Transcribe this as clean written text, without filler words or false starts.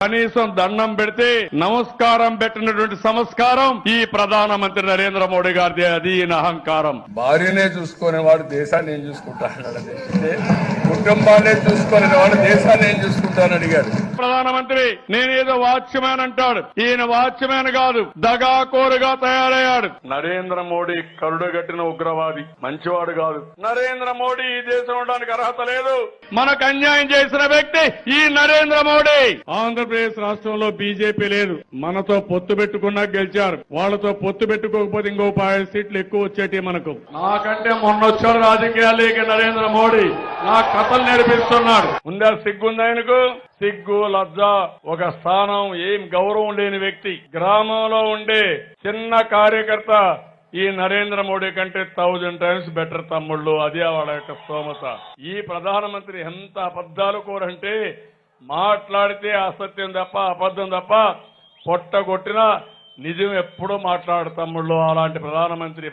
కనీసం దండం పెడితే నమస్కారం పెట్టినటువంటి సంస్కారం ఈ ప్రధానమంత్రి నరేంద్ర మోడీ గారిది. అది ఈయన అహంకారం. భార్యనే చూసుకునేవాడు దేశాన్ని ఏం చూసుకుంటాడు, కుటుంబాన్ని చూసుకునేవాడు దేశాన్ని ఏం చూసుకుంటానని అడిగాడు ప్రధానమంత్రి. నేనేదో వాచ్మ్యాన్ అంటాడు, ఈయన వాచ్మ్యాన్ కాదు, దగాకోరుగా తయారయ్యాడు. నరేంద్ర మోడీ కరుడుగట్టిన ఉగ్రవాది, మంచివాడు కాదు. నరేంద్ర మోడీ ఈ దేశం ఉండడానికి అర్హత లేదు. మనకు అన్యాయం చేసిన వ్యక్తి ఈ నరేంద్ర మోడీ. ఆంధ్రప్రదేశ్ రాష్ట్రంలో బీజేపీ లేదు, మనతో పొత్తు పెట్టుకున్నా గెలిచారు. వాళ్ళతో పొత్తు పెట్టుకోకపోతే ఇంకో 5 సీట్లు ఎక్కువ వచ్చేటి మనకు. నాకంటే మొన్న వచ్చాడు రాజకీయాలకి నరేంద్ర మోడీ, నా కథలు నేర్పిస్తున్నాడు. ఉందా సిగ్గుందా ఆయనకు? సిగ్గు లజ్జ, ఒక స్థానం, ఏం గౌరవం లేని వ్యక్తి. గ్రామంలో ఉండే చిన్న కార్యకర్త ఈ నరేంద్ర మోడీ కంటే 1000 టైమ్స్ బెటర్ తమ్ముళ్ళు. అదే వాళ్ళ యొక్క స్తోమత. ఈ ప్రధానమంత్రి ఎంత అబద్ధాలు కోరంటే, మాట్లాడితే అసత్యం తప్ప అబద్ధం తప్ప పొట్టగొట్టినా నిజం ఎప్పుడూ మాట్లాడు తమ్ముళ్ళు. అలాంటి ప్రధానమంత్రి